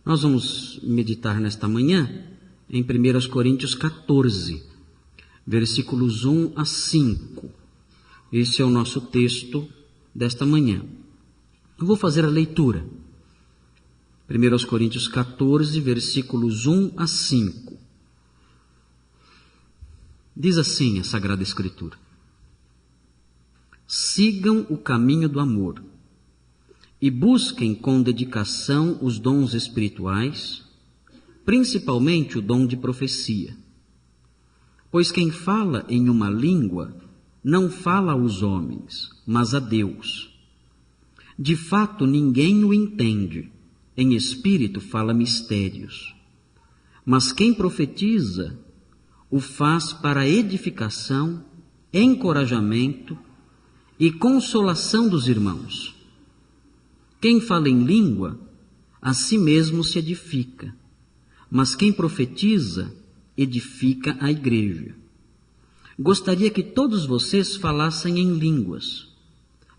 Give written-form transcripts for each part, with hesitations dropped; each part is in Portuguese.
Nós vamos meditar nesta manhã em 1 Coríntios 14, versículos 1 a 5. Esse é o nosso texto desta manhã. Eu vou fazer a leitura. 1 Coríntios 14, versículos 1 a 5. Diz assim a Sagrada Escritura: sigam o caminho do amor e busquem com dedicação os dons espirituais, principalmente o dom de profecia. Pois quem fala em uma língua não fala aos homens, mas a Deus. De fato, ninguém o entende. Em espírito fala mistérios. Mas quem profetiza o faz para edificação, encorajamento e consolação dos irmãos. Quem fala em língua, a si mesmo se edifica, mas quem profetiza, edifica a igreja. Gostaria que todos vocês falassem em línguas,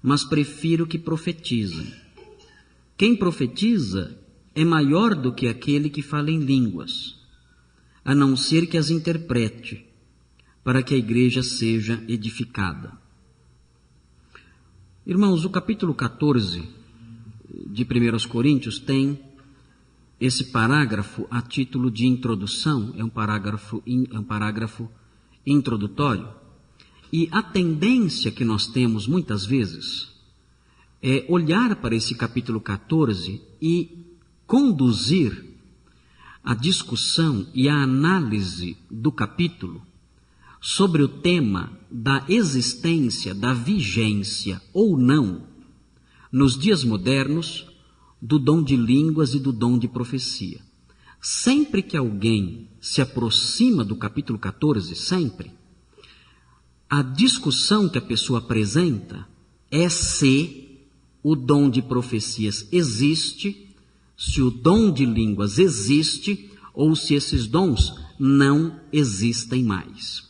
mas prefiro que profetizem. Quem profetiza é maior do que aquele que fala em línguas, a não ser que as interprete, para que a igreja seja edificada. Irmãos, o capítulo 14 de 1 Coríntios tem esse parágrafo a título de introdução, é um parágrafo introdutório, e a tendência que nós temos muitas vezes é olhar para esse capítulo 14 e conduzir a discussão e a análise do capítulo sobre o tema da existência, da vigência ou não, nos dias modernos, do dom de línguas e do dom de profecia. Sempre que alguém se aproxima do capítulo 14, a discussão que a pessoa apresenta é se o dom de profecias existe, se o dom de línguas existe, ou se esses dons não existem mais.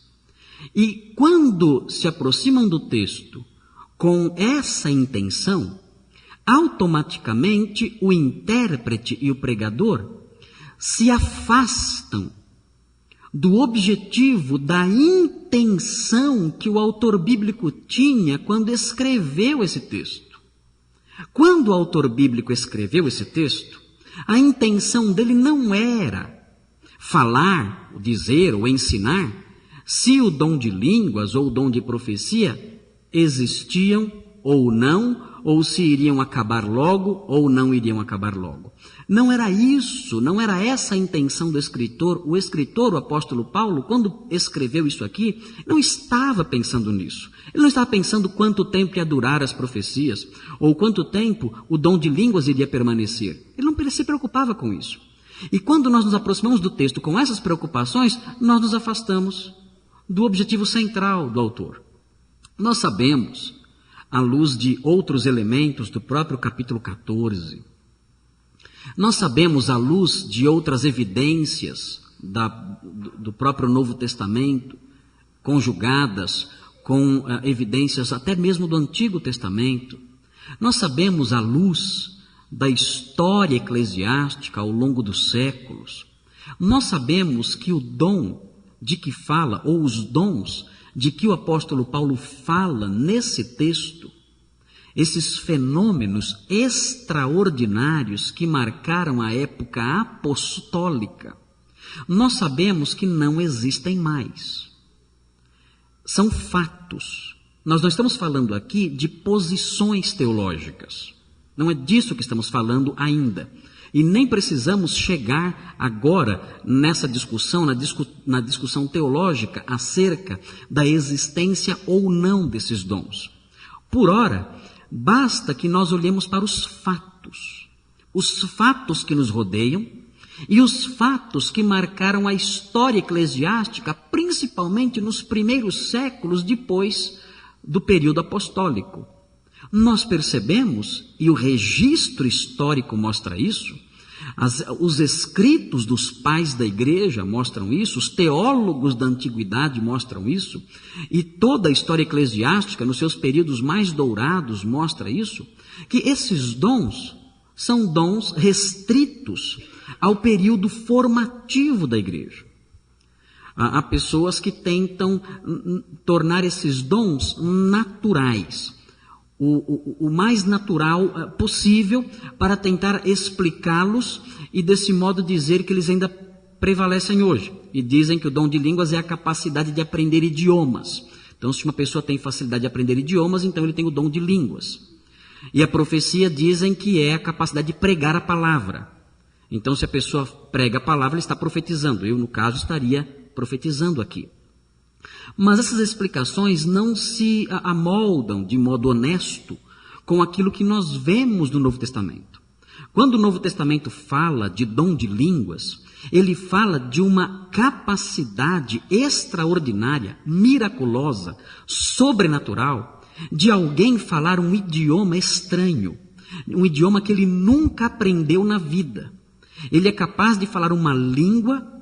E quando se aproximam do texto com essa intenção, automaticamente o intérprete e o pregador se afastam do objetivo, da intenção que o autor bíblico tinha quando escreveu esse texto. Quando o autor bíblico escreveu esse texto, a intenção dele não era falar, dizer ou ensinar se o dom de línguas ou o dom de profecia existiam ou não, ou se iriam acabar logo ou não iriam acabar logo. Não era isso, não era essa a intenção do escritor. O escritor, o apóstolo Paulo, quando escreveu isso aqui, não estava pensando nisso. Ele não estava pensando quanto tempo ia durar as profecias, ou quanto tempo o dom de línguas iria permanecer. Ele não se preocupava com isso. E quando nós nos aproximamos do texto com essas preocupações, nós nos afastamos do objetivo central do autor. Nós sabemos, à luz de outros elementos do próprio capítulo 14, nós sabemos, à luz de outras evidências do próprio Novo Testamento, conjugadas com evidências até mesmo do Antigo Testamento, nós sabemos, à luz da história eclesiástica ao longo dos séculos, nós sabemos que o dom de que fala, ou os dons de que o apóstolo Paulo fala nesse texto, esses fenômenos extraordinários que marcaram a época apostólica, nós sabemos que não existem mais. São fatos. Nós não estamos falando aqui de posições teológicas. Não é disso que estamos falando ainda. E nem precisamos chegar agora nessa discussão, na discussão teológica acerca da existência ou não desses dons. Por ora, basta que nós olhemos para os fatos que nos rodeiam e os fatos que marcaram a história eclesiástica, principalmente nos primeiros séculos depois do período apostólico. Nós percebemos, e o registro histórico mostra isso, os escritos dos pais da igreja mostram isso, os teólogos da antiguidade mostram isso, e toda a história eclesiástica, nos seus períodos mais dourados, mostra isso, que esses dons são dons restritos ao período formativo da igreja. Há pessoas que tentam tornar esses dons naturais, o mais natural possível, para tentar explicá-los e desse modo dizer que eles ainda prevalecem hoje. E dizem que o dom de línguas é a capacidade de aprender idiomas. Então, se uma pessoa tem facilidade de aprender idiomas, então ele tem o dom de línguas. E a profecia dizem que é a capacidade de pregar a palavra. Então, se a pessoa prega a palavra, ele está profetizando. Eu, no caso, estaria profetizando aqui. Mas essas explicações não se amoldam de modo honesto com aquilo que nós vemos no Novo Testamento. Quando o Novo Testamento fala de dom de línguas, ele fala de uma capacidade extraordinária, miraculosa, sobrenatural, de alguém falar um idioma estranho, um idioma que ele nunca aprendeu na vida. Ele é capaz de falar uma língua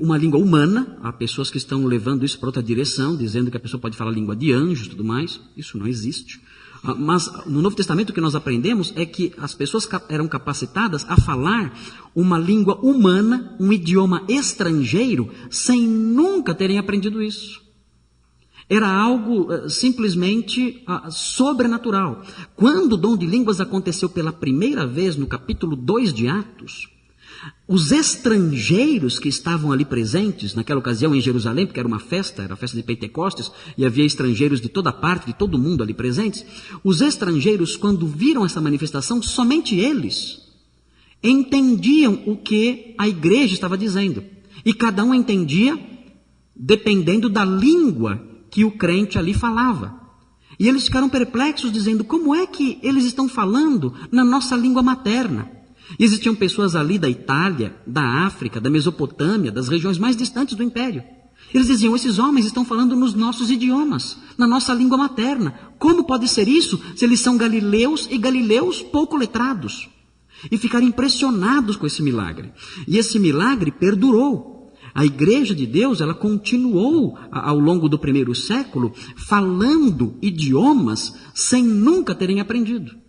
uma língua humana. Há pessoas que estão levando isso para outra direção, dizendo que a pessoa pode falar língua de anjos e tudo mais. Isso não existe. Mas no Novo Testamento o que nós aprendemos é que as pessoas eram capacitadas a falar uma língua humana, um idioma estrangeiro, sem nunca terem aprendido isso. Era algo simplesmente sobrenatural. Quando o dom de línguas aconteceu pela primeira vez no capítulo 2 de Atos, os estrangeiros que estavam ali presentes, naquela ocasião em Jerusalém, porque era uma festa, era a festa de Pentecostes, e havia estrangeiros de toda parte, de todo mundo ali presentes, os estrangeiros, quando viram essa manifestação, somente eles entendiam o que a igreja estava dizendo. E cada um entendia dependendo da língua que o crente ali falava. E eles ficaram perplexos, dizendo, como é que eles estão falando na nossa língua materna? E existiam pessoas ali da Itália, da África, da Mesopotâmia, das regiões mais distantes do Império. Eles diziam, esses homens estão falando nos nossos idiomas, na nossa língua materna. Como pode ser isso se eles são galileus e galileus pouco letrados? E ficaram impressionados com esse milagre. E esse milagre perdurou. A igreja de Deus, ela continuou ao longo do primeiro século falando idiomas sem nunca terem aprendido.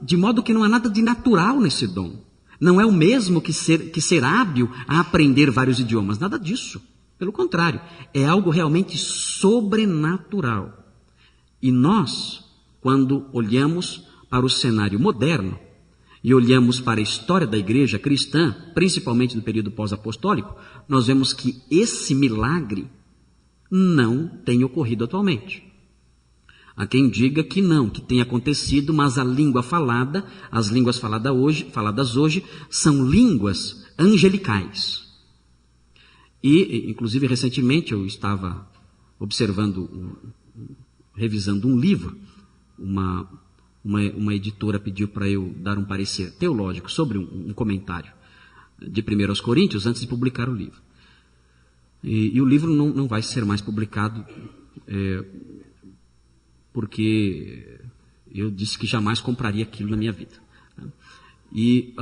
De modo que não há nada de natural nesse dom. Não é o mesmo que ser hábil a aprender vários idiomas. Nada disso. Pelo contrário, é algo realmente sobrenatural. E nós, quando olhamos para o cenário moderno e olhamos para a história da igreja cristã, principalmente do período pós-apostólico, nós vemos que esse milagre não tem ocorrido atualmente. Há quem diga que não, que tem acontecido, mas a língua falada, as línguas faladas hoje, são línguas angelicais. E, inclusive, recentemente eu estava revisando um livro, uma editora pediu para eu dar um parecer teológico sobre um comentário de 1 Coríntios antes de publicar o livro. E o livro não vai ser mais publicado, porque eu disse que jamais compraria aquilo na minha vida. E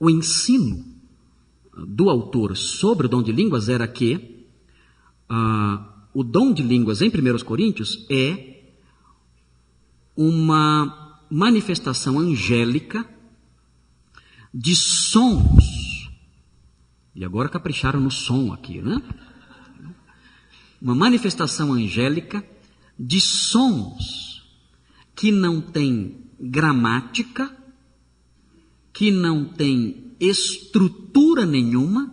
o ensino do autor sobre o dom de línguas era que o dom de línguas em 1 Coríntios é uma manifestação angélica de sons. E agora capricharam no som aqui, né? Uma manifestação angélica de sons que não tem gramática, que não tem estrutura nenhuma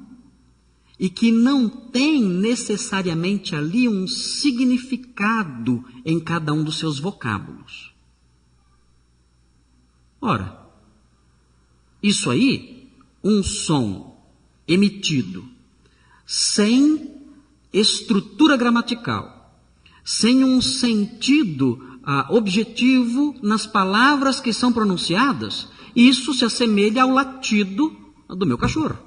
e que não tem necessariamente ali um significado em cada um dos seus vocábulos. Ora, isso aí, um som emitido sem estrutura gramatical, sem um sentido objetivo nas palavras que são pronunciadas, isso se assemelha ao latido do meu cachorro.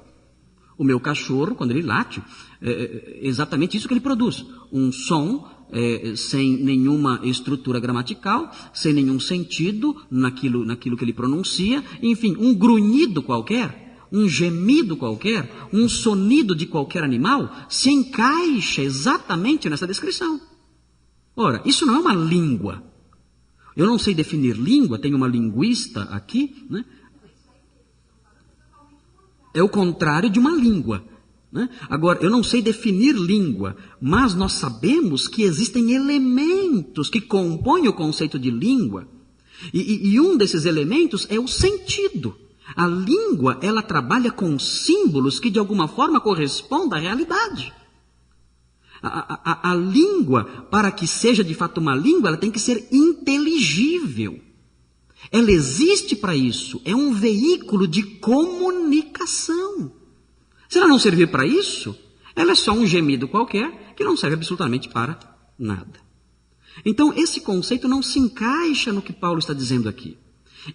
O meu cachorro, quando ele late, é exatamente isso que ele produz. Um som sem nenhuma estrutura gramatical, sem nenhum sentido naquilo que ele pronuncia, enfim, um grunhido qualquer, um gemido qualquer, um sonido de qualquer animal, se encaixa exatamente nessa descrição. Ora, isso não é uma língua. Eu não sei definir língua, tem uma linguista aqui, né? É o contrário de uma língua, né? Agora, eu não sei definir língua, mas nós sabemos que existem elementos que compõem o conceito de língua, e um desses elementos é o sentido. A língua, ela trabalha com símbolos que de alguma forma correspondem à realidade. A língua, para que seja de fato uma língua, ela tem que ser inteligível. Ela existe para isso, é um veículo de comunicação. Se ela não servir para isso, ela é só um gemido qualquer que não serve absolutamente para nada. Então, esse conceito não se encaixa no que Paulo está dizendo aqui.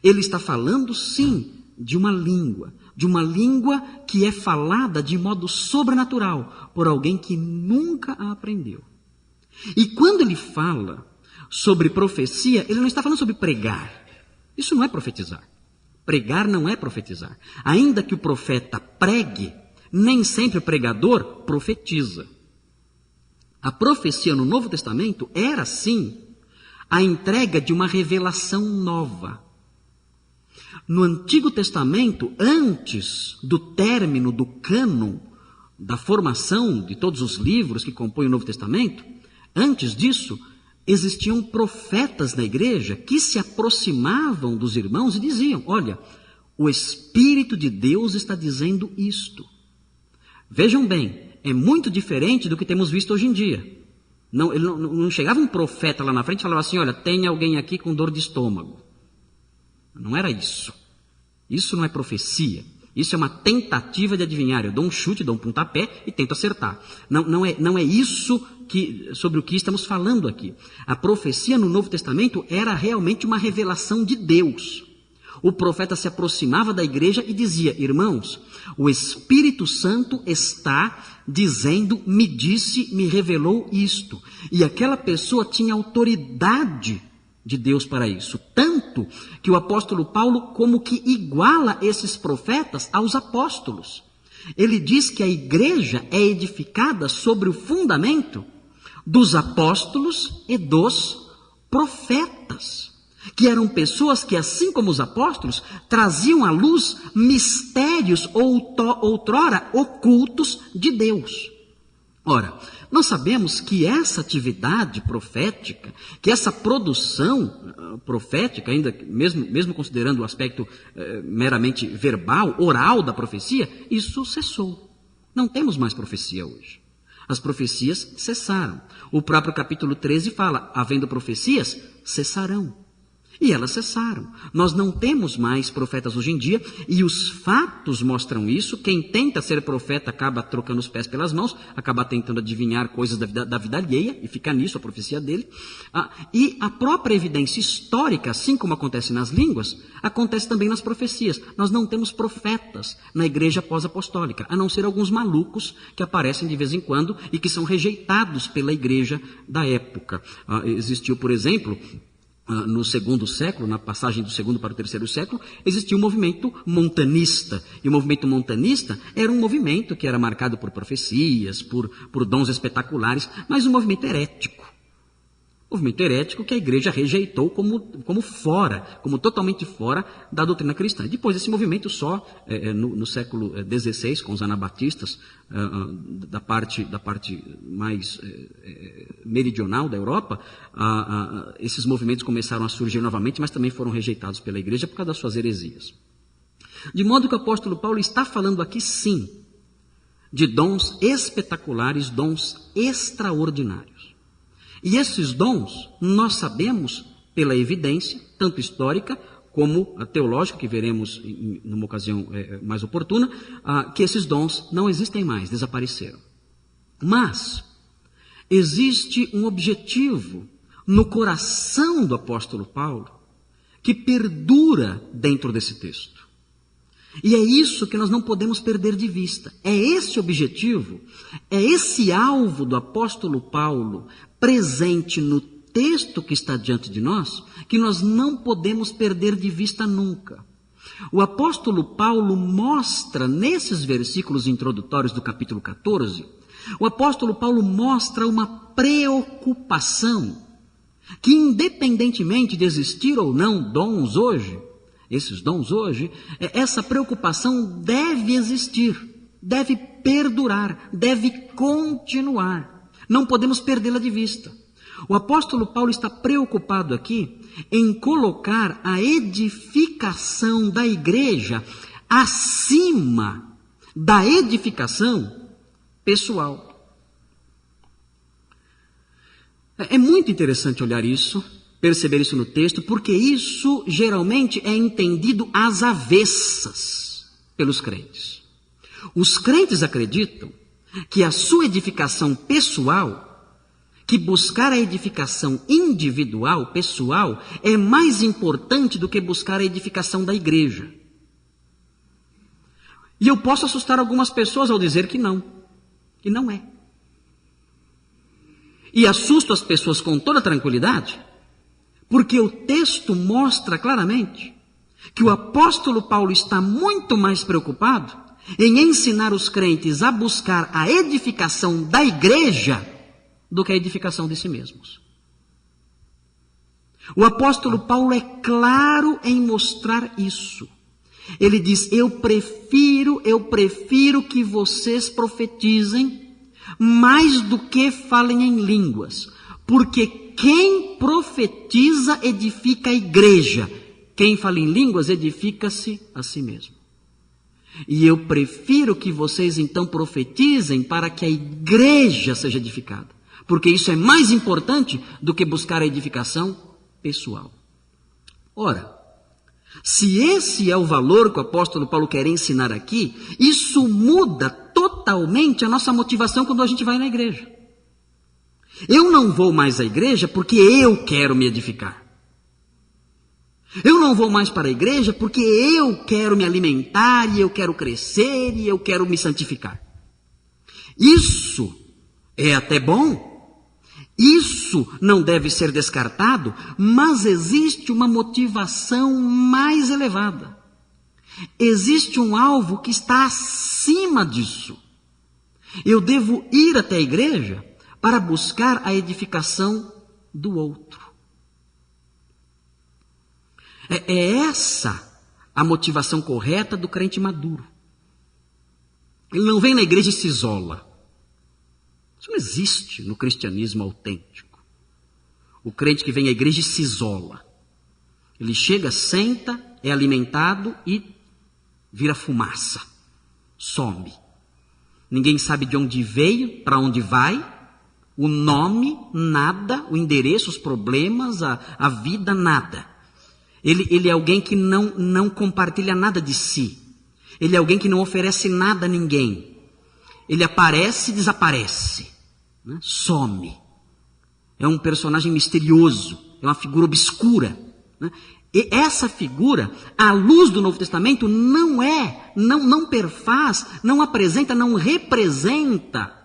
Ele está falando, sim, de uma língua que é falada de modo sobrenatural por alguém que nunca a aprendeu. E quando ele fala sobre profecia, ele não está falando sobre pregar. Isso não é profetizar. Pregar não é profetizar. Ainda que o profeta pregue, nem sempre o pregador profetiza. A profecia no Novo Testamento era, sim, a entrega de uma revelação nova. No Antigo Testamento, antes do término do cânon, da formação de todos os livros que compõem o Novo Testamento, antes disso, existiam profetas na igreja que se aproximavam dos irmãos e diziam: olha, o Espírito de Deus está dizendo isto. Vejam bem, é muito diferente do que temos visto hoje em dia. Não chegava um profeta lá na frente e falava assim: olha, tem alguém aqui com dor de estômago. Não era isso. Isso não é profecia. Isso é uma tentativa de adivinhar. Eu dou um chute, dou um pontapé e tento acertar. Não é isso sobre o que estamos falando aqui. A profecia no Novo Testamento era realmente uma revelação de Deus. O profeta se aproximava da igreja e dizia: irmãos, o Espírito Santo está dizendo, me disse, me revelou isto. E aquela pessoa tinha autoridade de Deus para isso. Tanto que o apóstolo Paulo como que iguala esses profetas aos apóstolos. Ele diz que a igreja é edificada sobre o fundamento dos apóstolos e dos profetas, que eram pessoas que, assim como os apóstolos, traziam à luz mistérios outrora ocultos de Deus. Ora, nós sabemos que essa atividade profética, que essa produção profética, ainda mesmo considerando o aspecto meramente verbal, oral da profecia, isso cessou. Não temos mais profecia hoje. As profecias cessaram. O próprio capítulo 13 fala: havendo profecias, cessarão. E elas cessaram. Nós não temos mais profetas hoje em dia, e os fatos mostram isso. Quem tenta ser profeta acaba trocando os pés pelas mãos, acaba tentando adivinhar coisas da vida alheia, e fica nisso a profecia dele. E a própria evidência histórica, assim como acontece nas línguas, acontece também nas profecias. Nós não temos profetas na igreja pós-apostólica, a não ser alguns malucos que aparecem de vez em quando e que são rejeitados pela igreja da época. Existiu, por exemplo, no segundo século, na passagem do segundo para o terceiro século, existia um movimento montanista. E o movimento montanista era um movimento que era marcado por profecias, por dons espetaculares, mas um movimento herético. Um movimento herético que a igreja rejeitou como totalmente fora da doutrina cristã. Depois esse movimento só, no século XVI, com os anabatistas, da parte mais meridional da Europa, esses movimentos começaram a surgir novamente, mas também foram rejeitados pela igreja por causa das suas heresias. De modo que o apóstolo Paulo está falando aqui, sim, de dons espetaculares, dons extraordinários. E esses dons, nós sabemos, pela evidência, tanto histórica como teológica, que veremos numa ocasião mais oportuna, que esses dons não existem mais, desapareceram. Mas existe um objetivo no coração do apóstolo Paulo que perdura dentro desse texto. E é isso que nós não podemos perder de vista. É esse objetivo, é esse alvo do apóstolo Paulo presente no texto que está diante de nós, que nós não podemos perder de vista nunca. O apóstolo Paulo mostra, nesses versículos introdutórios do capítulo 14, o apóstolo Paulo mostra uma preocupação que independentemente de existir ou não dons hoje, esses dons hoje, essa preocupação deve existir, deve perdurar, deve continuar. Não podemos perdê-la de vista. O apóstolo Paulo está preocupado aqui em colocar a edificação da igreja acima da edificação pessoal. É muito interessante olhar isso, perceber isso no texto, porque isso geralmente é entendido às avessas pelos crentes. Os crentes acreditam que a sua edificação pessoal, que buscar a edificação individual, pessoal, é mais importante do que buscar a edificação da igreja. E eu posso assustar algumas pessoas ao dizer que não é. E assusto as pessoas com toda tranquilidade, porque o texto mostra claramente que o apóstolo Paulo está muito mais preocupado em ensinar os crentes a buscar a edificação da igreja do que a edificação de si mesmos. O apóstolo Paulo é claro em mostrar isso. Ele diz, eu prefiro que vocês profetizem mais do que falem em línguas, porque quem profetiza edifica a igreja, quem fala em línguas edifica-se a si mesmo. E eu prefiro que vocês então profetizem para que a igreja seja edificada, porque isso é mais importante do que buscar a edificação pessoal. Ora, se esse é o valor que o apóstolo Paulo quer ensinar aqui, isso muda totalmente a nossa motivação quando a gente vai na igreja. Eu não vou mais à igreja porque eu quero me edificar. Eu não vou mais para a igreja porque eu quero me alimentar e eu quero crescer e eu quero me santificar. Isso é até bom. Isso não deve ser descartado, mas existe uma motivação mais elevada. Existe um alvo que está acima disso. Eu devo ir até a igreja para buscar a edificação do outro. É essa a motivação correta do crente maduro. Ele não vem na igreja e se isola. Isso não existe no cristianismo autêntico. O crente que vem à igreja e se isola. Ele chega, senta, é alimentado e vira fumaça. Some. Ninguém sabe de onde veio, para onde vai, o nome, nada, o endereço, os problemas, a vida, nada. Ele é alguém que não compartilha nada de si. Ele é alguém que não oferece nada a ninguém. Ele aparece e desaparece, né? Some. É um personagem misterioso, é uma figura obscura, né? E essa figura, à luz do Novo Testamento, não perfaz, não apresenta, não representa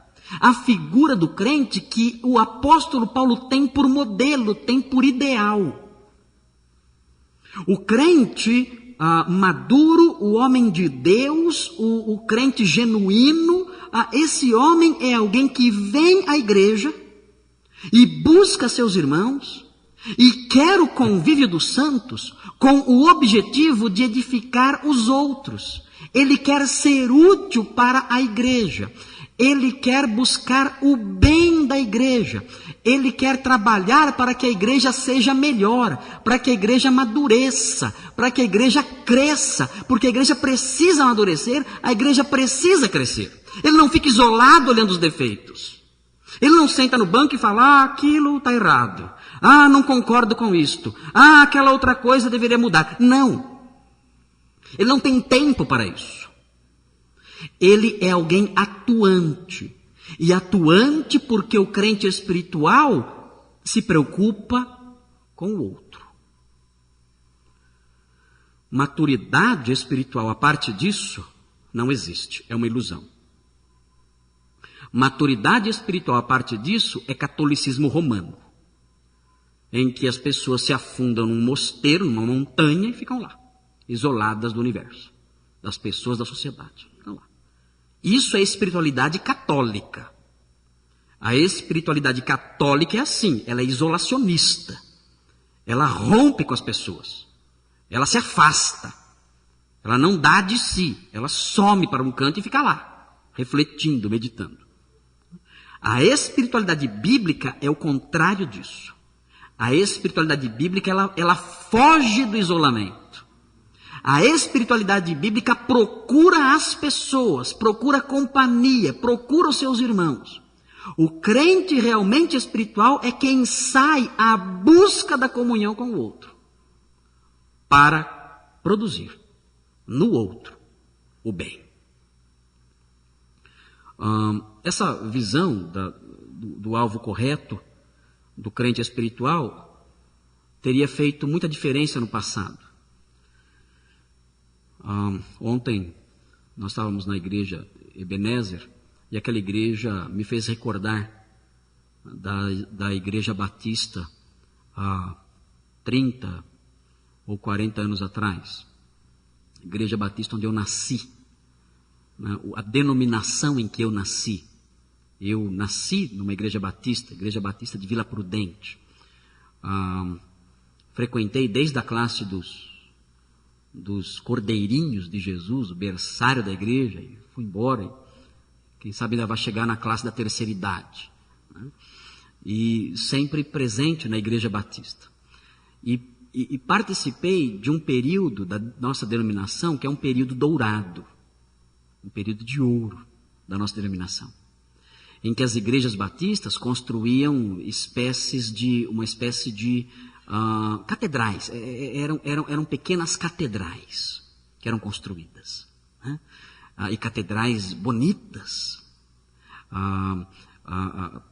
a figura do crente que o apóstolo Paulo tem por modelo, tem por ideal. O crente maduro, o homem de Deus, o crente genuíno, esse homem é alguém que vem à igreja e busca seus irmãos e quer o convívio dos santos com o objetivo de edificar os outros. Ele quer ser útil para a igreja. Ele quer buscar o bem da igreja. Ele quer trabalhar para que a igreja seja melhor, para que a igreja amadureça, para que a igreja cresça, porque a igreja precisa amadurecer, a igreja precisa crescer. Ele não fica isolado olhando os defeitos. Ele não senta no banco e fala, aquilo está errado. Não concordo com isto. Aquela outra coisa deveria mudar. Não. Ele não tem tempo para isso. Ele é alguém atuante. E atuante porque o crente espiritual se preocupa com o outro. Maturidade espiritual, a parte disso, não existe. É uma ilusão. Maturidade espiritual, a parte disso, é catolicismo romano, em que as pessoas se afundam num mosteiro, numa montanha e ficam lá, isoladas do universo, das pessoas da sociedade. Ficam lá. Isso é espiritualidade católica. A espiritualidade católica é assim, ela é isolacionista. Ela rompe com as pessoas. Ela se afasta. Ela não dá de si. Ela some para um canto e fica lá, refletindo, meditando. A espiritualidade bíblica é o contrário disso. A espiritualidade bíblica, ela foge do isolamento. A espiritualidade bíblica procura as pessoas, procura companhia, procura os seus irmãos. O crente realmente espiritual é quem sai à busca da comunhão com o outro, para produzir no outro o bem. Essa visão do alvo correto do crente espiritual teria feito muita diferença no passado. Ontem nós estávamos na igreja Ebenezer e aquela igreja me fez recordar da igreja batista há 30 ou 40 anos atrás. Igreja batista onde eu nasci, né? A denominação em que eu nasci. Eu nasci numa igreja batista de Vila Prudente. Frequentei desde a classe dos cordeirinhos de Jesus, o berçário da igreja, e fui embora. Quem sabe ainda vai chegar na classe da terceira idade. Né? E sempre presente na igreja batista. E participei de um período da nossa denominação que é um período dourado, um período de ouro da nossa denominação, em que as igrejas batistas construíam uma espécie de catedrais, eram pequenas catedrais que eram construídas, né? E catedrais bonitas,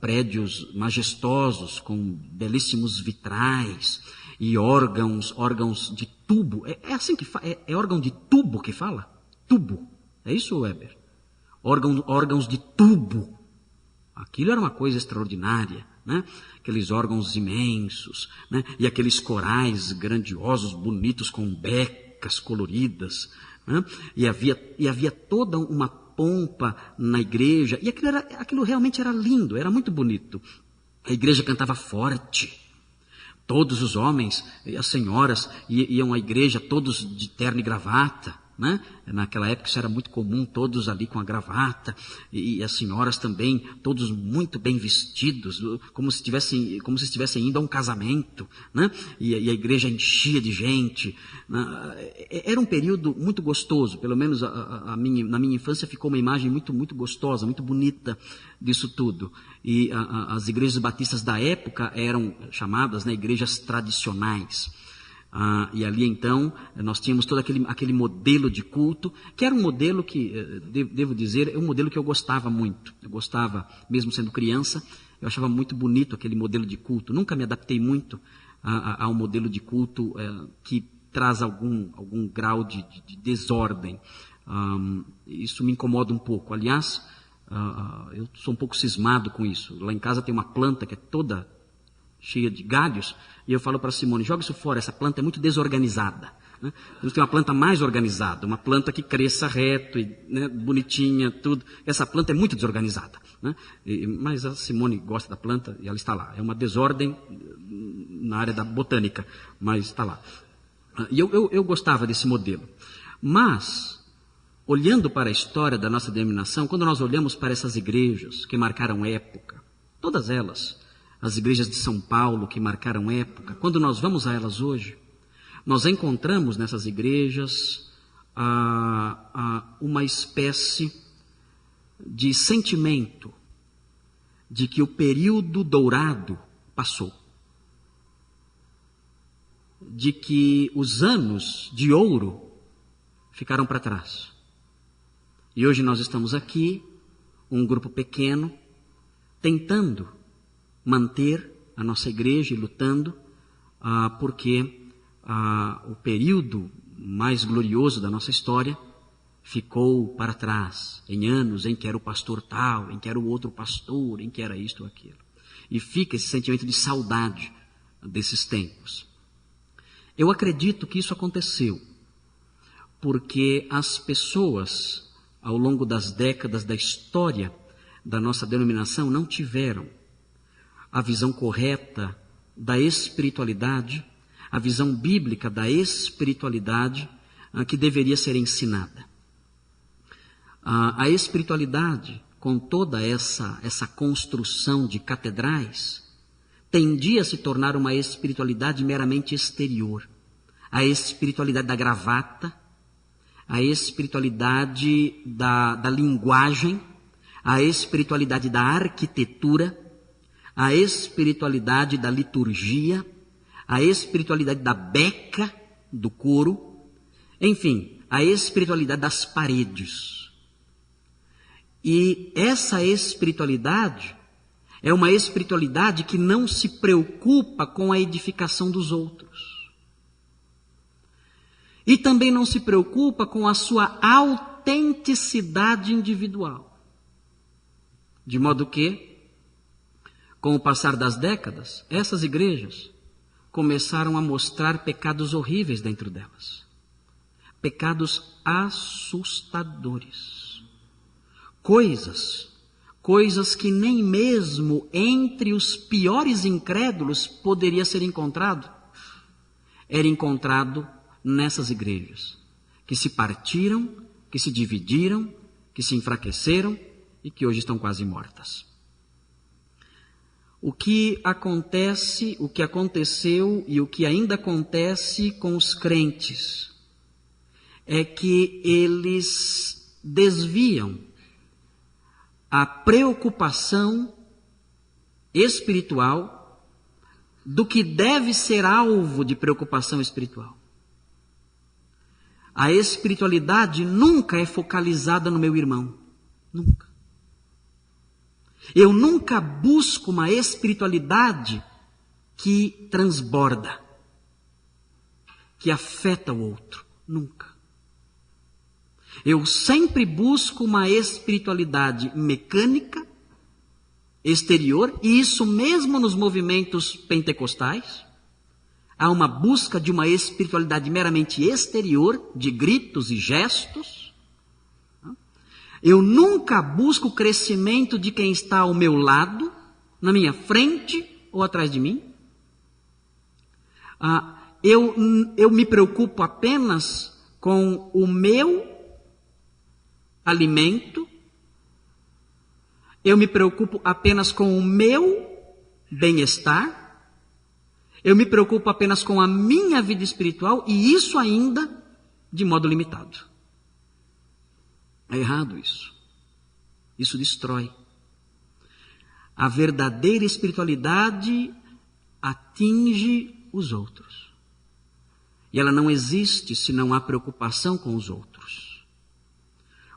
prédios majestosos com belíssimos vitrais e órgãos de tubo. É assim que é órgão de tubo que fala? Tubo. É isso, Weber? Órgãos de tubo. Aquilo era uma coisa extraordinária, né? Aqueles órgãos imensos, né? E aqueles corais grandiosos, bonitos, com becas coloridas, né? E havia toda uma pompa na igreja, e aquilo realmente era lindo, era muito bonito. A igreja cantava forte. Todos os homens e as senhoras iam à igreja, todos de terno e gravata, né? Naquela época isso era muito comum, todos ali com a gravata, e as senhoras também, todos muito bem vestidos, como se estivessem indo a um casamento, né? E a igreja enchia de gente, né? Era um período muito gostoso, pelo menos na minha infância ficou uma imagem muito, muito gostosa, muito bonita disso tudo. E as igrejas batistas da época eram chamadas, né, igrejas tradicionais. E ali então nós tínhamos todo aquele modelo de culto, que era um modelo que, devo dizer, é um modelo que eu gostava muito. Eu gostava, mesmo sendo criança, eu achava muito bonito aquele modelo de culto. Nunca me adaptei muito a um modelo de culto que traz algum grau de desordem. Isso me incomoda um pouco. Aliás, eu sou um pouco cismado com isso. Lá em casa tem uma planta que é toda cheia de galhos, e eu falo para Simone, joga isso fora, essa planta é muito desorganizada. Né? Temos que ter uma planta mais organizada, uma planta que cresça reto, e, né, bonitinha, tudo. Essa planta é muito desorganizada. Né? Mas a Simone gosta da planta e ela está lá. É uma desordem na área da botânica, mas está lá. E eu gostava desse modelo. Mas, olhando para a história da nossa denominação, quando nós olhamos para essas igrejas que marcaram época, todas elas, as igrejas de São Paulo que marcaram época, quando nós vamos a elas hoje, nós encontramos nessas igrejas uma espécie de sentimento de que o período dourado passou, de que os anos de ouro ficaram para trás. E hoje nós estamos aqui, um grupo pequeno, tentando manter a nossa igreja e lutando, porque o período mais glorioso da nossa história ficou para trás, em anos em que era o pastor tal, em que era o outro pastor, em que era isto ou aquilo. E fica esse sentimento de saudade desses tempos. Eu acredito que isso aconteceu, porque as pessoas, ao longo das décadas da história, da nossa denominação não tiveram a visão correta da espiritualidade, a visão bíblica da espiritualidade que deveria ser ensinada. A espiritualidade, com toda essa construção de catedrais, tendia a se tornar uma espiritualidade meramente exterior. A espiritualidade da gravata, a espiritualidade da linguagem, a espiritualidade da arquitetura, a espiritualidade da liturgia, a espiritualidade da beca, do coro, enfim, a espiritualidade das paredes. E essa espiritualidade é uma espiritualidade que não se preocupa com a edificação dos outros. E também não se preocupa com a sua autenticidade individual. De modo que, com o passar das décadas, essas igrejas começaram a mostrar pecados horríveis dentro delas. Pecados assustadores. Coisas que nem mesmo entre os piores incrédulos poderia ser encontrado. Era encontrado nessas igrejas, que se partiram, que se dividiram, que se enfraqueceram e que hoje estão quase mortas. O que acontece, o que aconteceu e o que ainda acontece com os crentes é que eles desviam a preocupação espiritual do que deve ser alvo de preocupação espiritual. A espiritualidade nunca é focalizada no meu irmão. Nunca. Eu nunca busco uma espiritualidade que transborda, que afeta o outro. Nunca. Eu sempre busco uma espiritualidade mecânica, exterior, e isso mesmo nos movimentos pentecostais. Há uma busca de uma espiritualidade meramente exterior, de gritos e gestos. Eu nunca busco o crescimento de quem está ao meu lado, na minha frente ou atrás de mim. Eu me preocupo apenas com o meu alimento. Eu me preocupo apenas com o meu bem-estar. Eu me preocupo apenas com a minha vida espiritual, e isso ainda de modo limitado. É errado isso. Isso destrói. A verdadeira espiritualidade atinge os outros. E ela não existe se não há preocupação com os outros.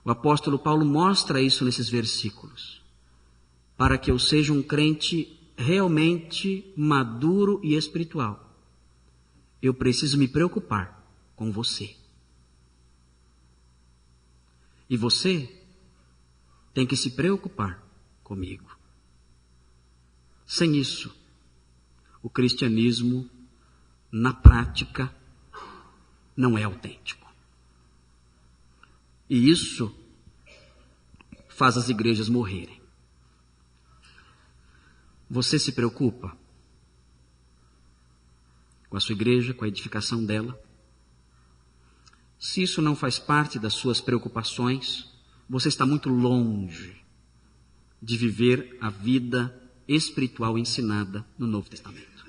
O apóstolo Paulo mostra isso nesses versículos. Para que eu seja um crente realmente maduro e espiritual, eu preciso me preocupar com você. E você tem que se preocupar comigo. Sem isso, o cristianismo, na prática, não é autêntico. E isso faz as igrejas morrerem. Você se preocupa com a sua igreja, com a edificação dela? Se isso não faz parte das suas preocupações, você está muito longe de viver a vida espiritual ensinada no Novo Testamento.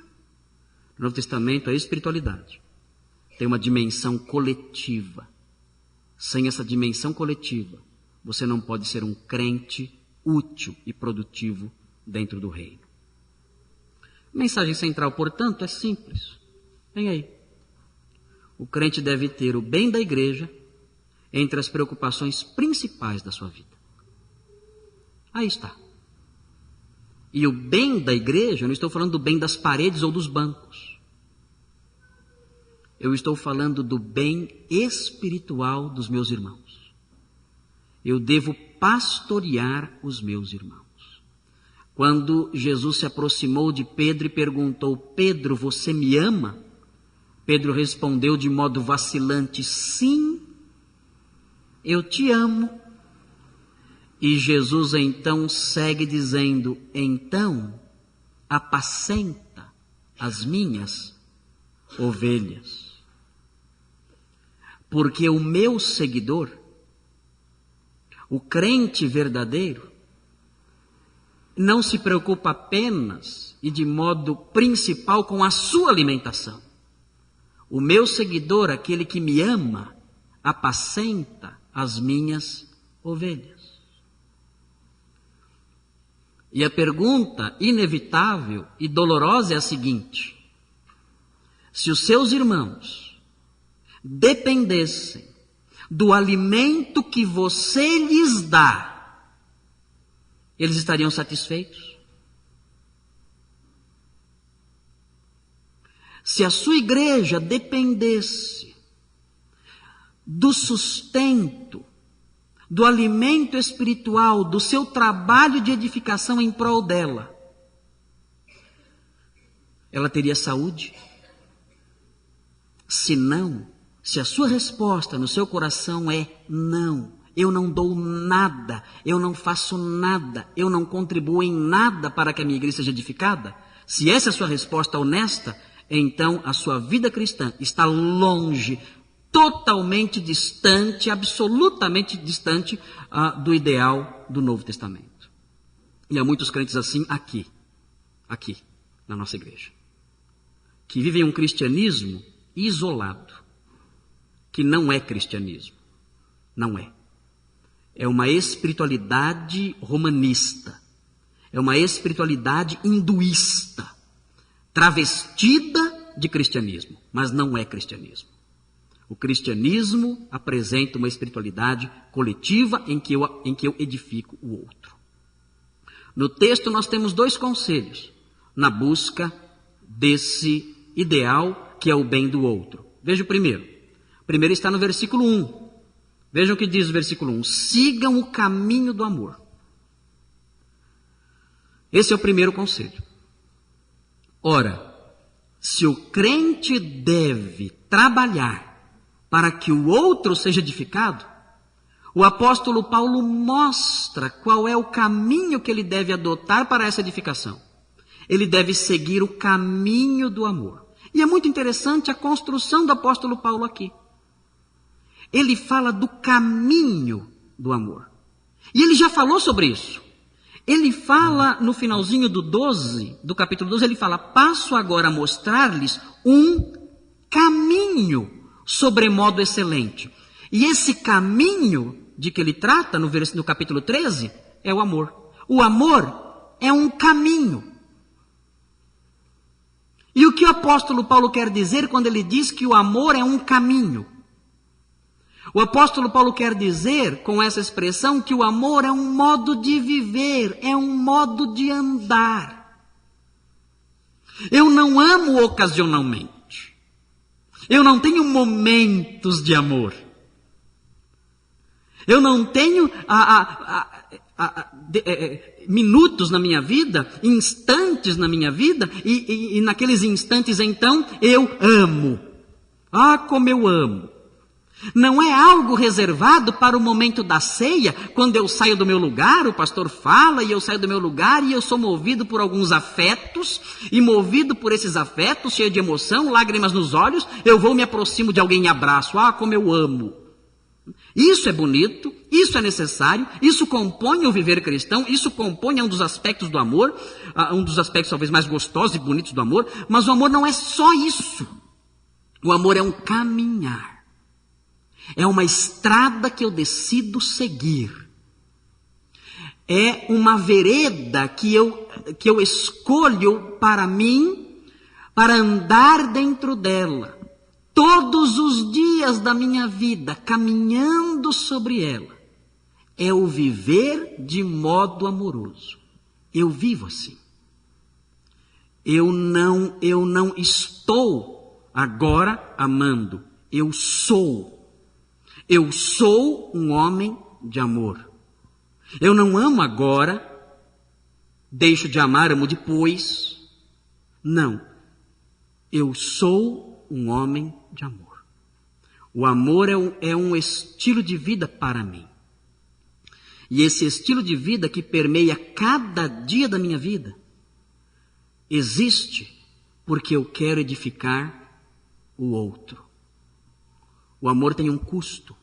No Novo Testamento, a espiritualidade tem uma dimensão coletiva. Sem essa dimensão coletiva, você não pode ser um crente útil e produtivo dentro do reino. A mensagem central, portanto, é simples. Vem aí. O crente deve ter o bem da igreja entre as preocupações principais da sua vida. Aí está. E o bem da igreja, eu não estou falando do bem das paredes ou dos bancos. Eu estou falando do bem espiritual dos meus irmãos. Eu devo pastorear os meus irmãos. Quando Jesus se aproximou de Pedro e perguntou: Pedro, você me ama? Pedro respondeu de modo vacilante: sim, eu te amo. E Jesus então segue dizendo: então apacenta as minhas ovelhas. Porque o meu seguidor, o crente verdadeiro, não se preocupa apenas e de modo principal com a sua alimentação. O meu seguidor, aquele que me ama, apacenta as minhas ovelhas. E a pergunta inevitável e dolorosa é a seguinte: se os seus irmãos dependessem do alimento que você lhes dá, eles estariam satisfeitos? Se a sua igreja dependesse do sustento, do alimento espiritual, do seu trabalho de edificação em prol dela, ela teria saúde? Se não, se a sua resposta no seu coração é não, eu não dou nada, eu não faço nada, eu não contribuo em nada para que a minha igreja seja edificada, se essa é a sua resposta honesta, então a sua vida cristã está longe, totalmente distante, absolutamente distante do ideal do Novo Testamento. E há muitos crentes assim aqui, na nossa igreja, que vivem um cristianismo isolado, que não é cristianismo, não é. É uma espiritualidade romanista, é uma espiritualidade hinduísta, travestida de cristianismo, mas não é cristianismo. O cristianismo apresenta uma espiritualidade coletiva em que eu edifico o outro. No texto nós temos dois conselhos na busca desse ideal que é o bem do outro. Veja o primeiro. O primeiro está no versículo 1. Vejam o que diz o versículo 1. Sigam o caminho do amor. Esse é o primeiro conselho. Ora, se o crente deve trabalhar para que o outro seja edificado, o apóstolo Paulo mostra qual é o caminho que ele deve adotar para essa edificação. Ele deve seguir o caminho do amor. E é muito interessante a construção do apóstolo Paulo aqui. Ele fala do caminho do amor. E ele já falou sobre isso. Ele fala no finalzinho do capítulo 12, ele fala: passo agora a mostrar-lhes um caminho sobremodo excelente. E esse caminho de que ele trata no capítulo 13 é o amor. O amor é um caminho. E o que o apóstolo Paulo quer dizer quando ele diz que o amor é um caminho? O apóstolo Paulo quer dizer com essa expressão que o amor é um modo de viver, é um modo de andar. Eu não amo ocasionalmente. Eu não tenho momentos de amor. Eu não tenho minutos na minha vida, instantes na minha vida, e naqueles instantes então eu amo. Ah, como eu amo. Não é algo reservado para o momento da ceia, quando eu saio do meu lugar, o pastor fala e eu saio do meu lugar e eu sou movido por alguns afetos, e movido por esses afetos, cheio de emoção, lágrimas nos olhos, eu vou me aproximo de alguém e abraço. Ah, como eu amo. Isso é bonito, isso é necessário, isso compõe o viver cristão, isso compõe um dos aspectos do amor, um dos aspectos talvez mais gostosos e bonitos do amor, mas o amor não é só isso. O amor é um caminhar. É uma estrada que eu decido seguir. É uma vereda que eu escolho para mim, para andar dentro dela. Todos os dias da minha vida, caminhando sobre ela. É o viver de modo amoroso. Eu vivo assim. Eu não estou agora amando. Eu sou. Eu sou um homem de amor. Eu não amo agora, deixo de amar, amo depois. Não. Eu sou um homem de amor. O amor é um estilo de vida para mim. E esse estilo de vida que permeia cada dia da minha vida existe porque eu quero edificar o outro. O amor tem um custo.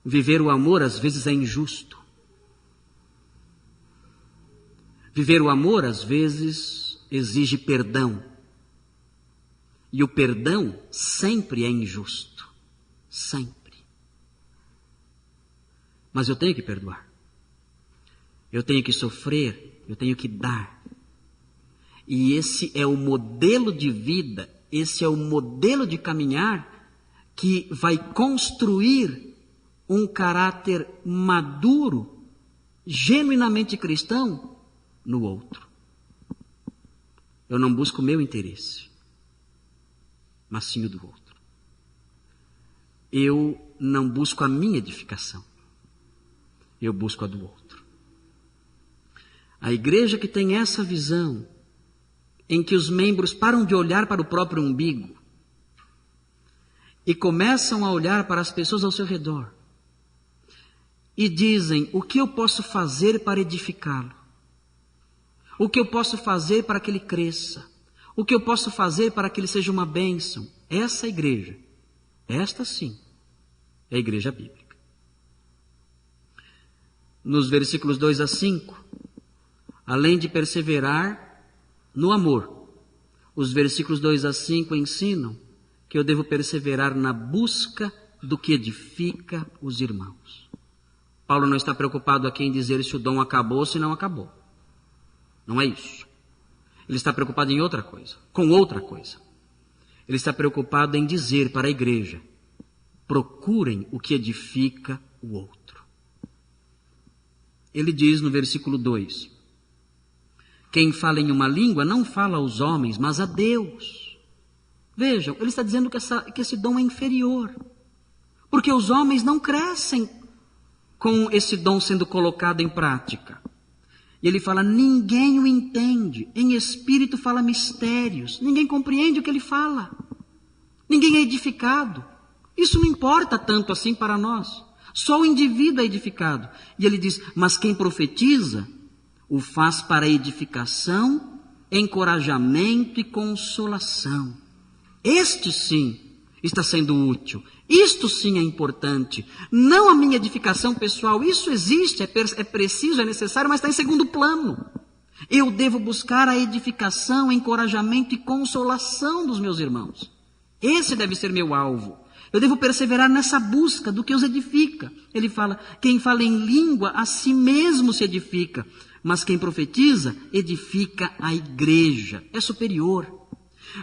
Viver o amor às vezes é injusto. Viver o amor às vezes exige perdão. E o perdão sempre é injusto. Sempre. Mas eu tenho que perdoar. Eu tenho que sofrer. Eu tenho que dar. E esse é o modelo de vida, esse é o modelo de caminhar que vai construir um caráter maduro, genuinamente cristão, no outro. Eu não busco o meu interesse, mas sim o do outro. Eu não busco a minha edificação, eu busco a do outro. A igreja que tem essa visão, em que os membros param de olhar para o próprio umbigo e começam a olhar para as pessoas ao seu redor e dizem: o que eu posso fazer para edificá-lo? O que eu posso fazer para que ele cresça? O que eu posso fazer para que ele seja uma bênção? Essa igreja, esta sim, é a igreja bíblica. Nos versículos 2 a 5, além de perseverar no amor, os versículos 2 a 5 ensinam que eu devo perseverar na busca do que edifica os irmãos. Paulo não está preocupado aqui em dizer se o dom acabou ou se não acabou. Não é isso. Ele está preocupado em outra coisa, com outra coisa. Ele está preocupado em dizer para a igreja: procurem o que edifica o outro. Ele diz no versículo 2: quem fala em uma língua não fala aos homens, mas a Deus. Vejam, ele está dizendo que esse dom é inferior, porque os homens não crescem com esse dom sendo colocado em prática. E ele fala: ninguém o entende, em espírito fala mistérios, ninguém compreende o que ele fala, ninguém é edificado. Isso não importa tanto assim para nós, só o indivíduo é edificado. E ele diz: mas quem profetiza o faz para edificação, encorajamento e consolação. Este sim está sendo útil. Isto sim é importante. Não a minha edificação pessoal. Isso existe, é preciso, é necessário, mas está em segundo plano. Eu devo buscar a edificação, encorajamento e consolação dos meus irmãos. Esse deve ser meu alvo. Eu devo perseverar nessa busca do que os edifica. Ele fala: quem fala em língua, a si mesmo se edifica. Mas quem profetiza, edifica a igreja. É superior.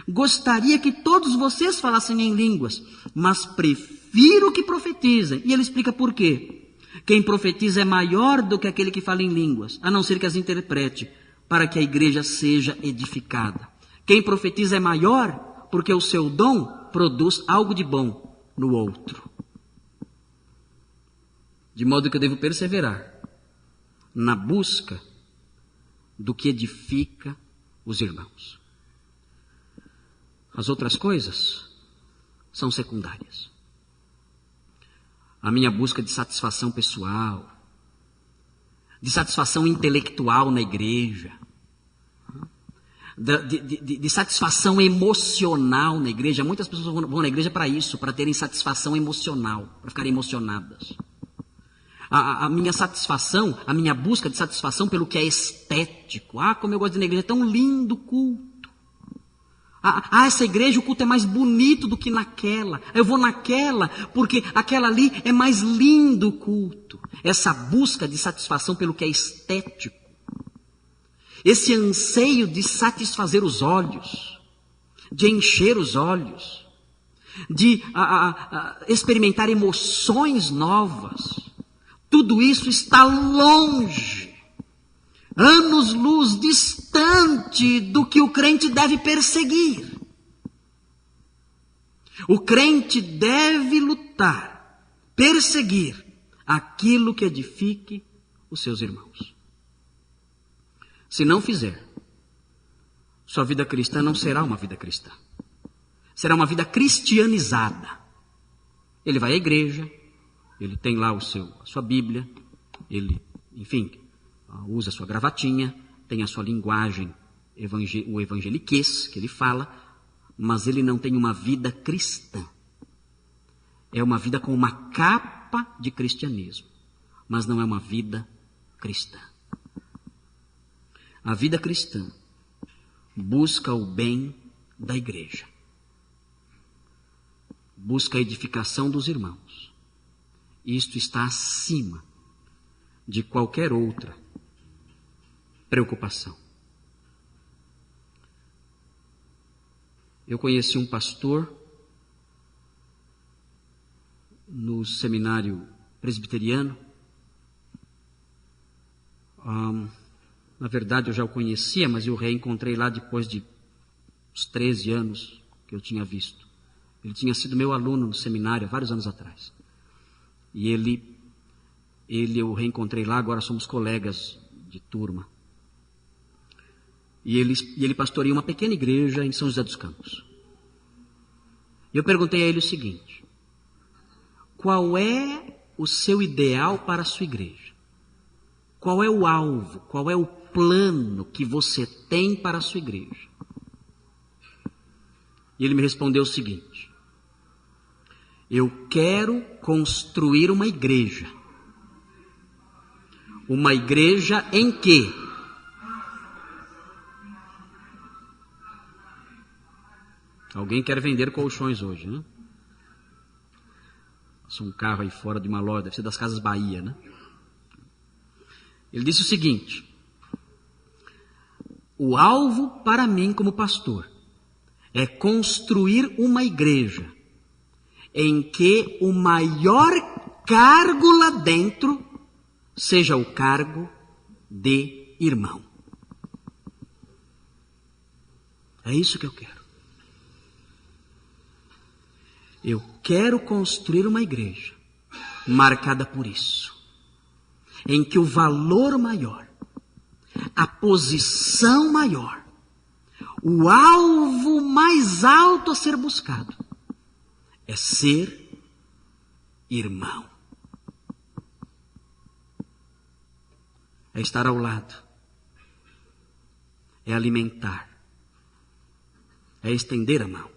Gostaria que todos vocês falassem em línguas, mas prefiro que profetizem. E ele explica por quê. Quem profetiza é maior do que aquele que fala em línguas, a não ser que as interprete, para que a igreja seja edificada. Quem profetiza é maior porque o seu dom produz algo de bom no outro. De modo que eu devo perseverar na busca do que edifica os irmãos. As outras coisas são secundárias. A minha busca de satisfação pessoal, de satisfação intelectual na igreja, de satisfação emocional na igreja. Muitas pessoas vão na igreja para isso, para terem satisfação emocional, para ficarem emocionadas. A minha satisfação, a minha busca de satisfação pelo que é estético. Como eu gosto de ir na igreja, é tão lindo o culto. Essa igreja, o culto é mais bonito do que naquela. Eu vou naquela porque aquela ali é mais lindo o culto. Essa busca de satisfação pelo que é estético. Esse anseio de satisfazer os olhos, de encher os olhos, de experimentar emoções novas. Tudo isso está longe, anos-luz distante do que o crente deve perseguir. O crente deve lutar, perseguir aquilo que edifique os seus irmãos. Se não fizer, sua vida cristã não será uma vida cristã. Será uma vida cristianizada. Ele vai à igreja, Ele tem lá a sua Bíblia, ele, enfim, usa a sua gravatinha, tem a sua linguagem, o evangeliquez que ele fala, mas ele não tem uma vida cristã. É uma vida com uma capa de cristianismo, mas não é uma vida cristã. A vida cristã busca o bem da igreja, busca a edificação dos irmãos. Isto está acima de qualquer outra preocupação. Eu conheci um pastor no seminário presbiteriano. Na verdade, eu já o conhecia, mas eu o reencontrei lá depois de uns 13 anos que eu tinha visto. Ele tinha sido meu aluno no seminário há vários anos atrás. E eu o reencontrei lá, agora somos colegas de turma. E ele pastoreia uma pequena igreja em São José dos Campos. E eu perguntei a ele o seguinte: qual é o seu ideal para a sua igreja? Qual é o alvo? Qual é o plano que você tem para a sua igreja? E ele me respondeu o seguinte: eu quero construir uma igreja. Uma igreja em que alguém quer vender colchões hoje, né? Passou um carro aí fora de uma loja, deve ser das Casas Bahia, né? Ele disse o seguinte: o alvo para mim como pastor é construir uma igreja em que o maior cargo lá dentro seja o cargo de irmão. É isso que eu quero. Eu quero construir uma igreja marcada por isso, em que o valor maior, a posição maior, o alvo mais alto a ser buscado é ser irmão. É estar ao lado, é alimentar, é estender a mão,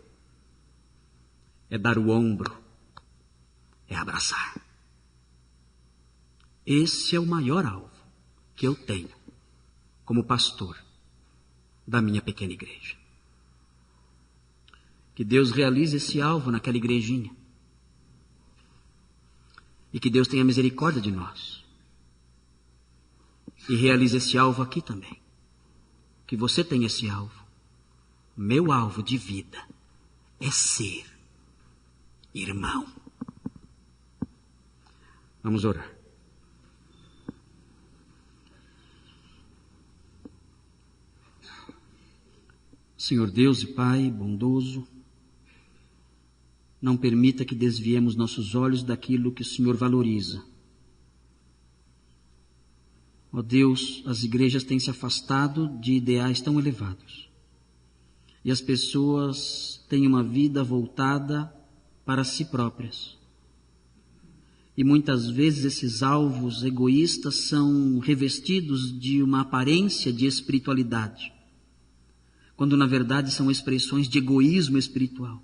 é dar o ombro, é abraçar. Esse é o maior alvo que eu tenho como pastor da minha pequena igreja. Que Deus realize esse alvo naquela igrejinha. E que Deus tenha misericórdia de nós. E realize esse alvo aqui também. Que você tenha esse alvo. Meu alvo de vida é ser irmão. Vamos orar. Senhor Deus e Pai bondoso, não permita que desviemos nossos olhos daquilo que o Senhor valoriza. Ó Deus, as igrejas têm se afastado de ideais tão elevados. E as pessoas têm uma vida voltada para si próprias. E muitas vezes esses alvos egoístas são revestidos de uma aparência de espiritualidade, quando na verdade são expressões de egoísmo espiritual,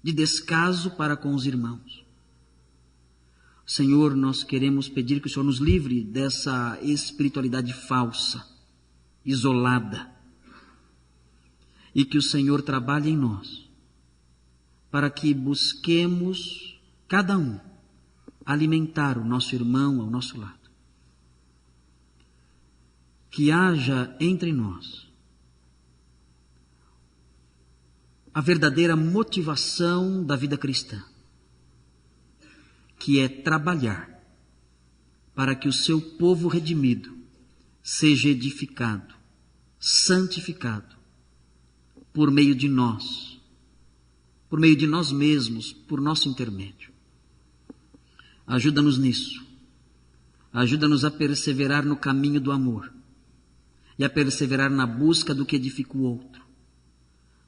de descaso para com os irmãos. Senhor, nós queremos pedir que o Senhor nos livre dessa espiritualidade falsa, isolada, e que o Senhor trabalhe em nós, para que busquemos, cada um, alimentar o nosso irmão ao nosso lado. Que haja entre nós a verdadeira motivação da vida cristã, que é trabalhar para que o seu povo redimido seja edificado, santificado, por meio de nós mesmos, por nosso intermédio. Ajuda-nos nisso. Ajuda-nos a perseverar no caminho do amor e a perseverar na busca do que edifica o outro,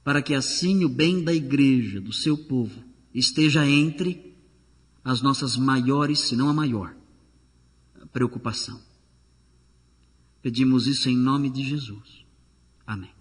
para que assim o bem da igreja, do seu povo, esteja entre as nossas maiores, se não a maior, preocupação. Pedimos isso em nome de Jesus. Amém.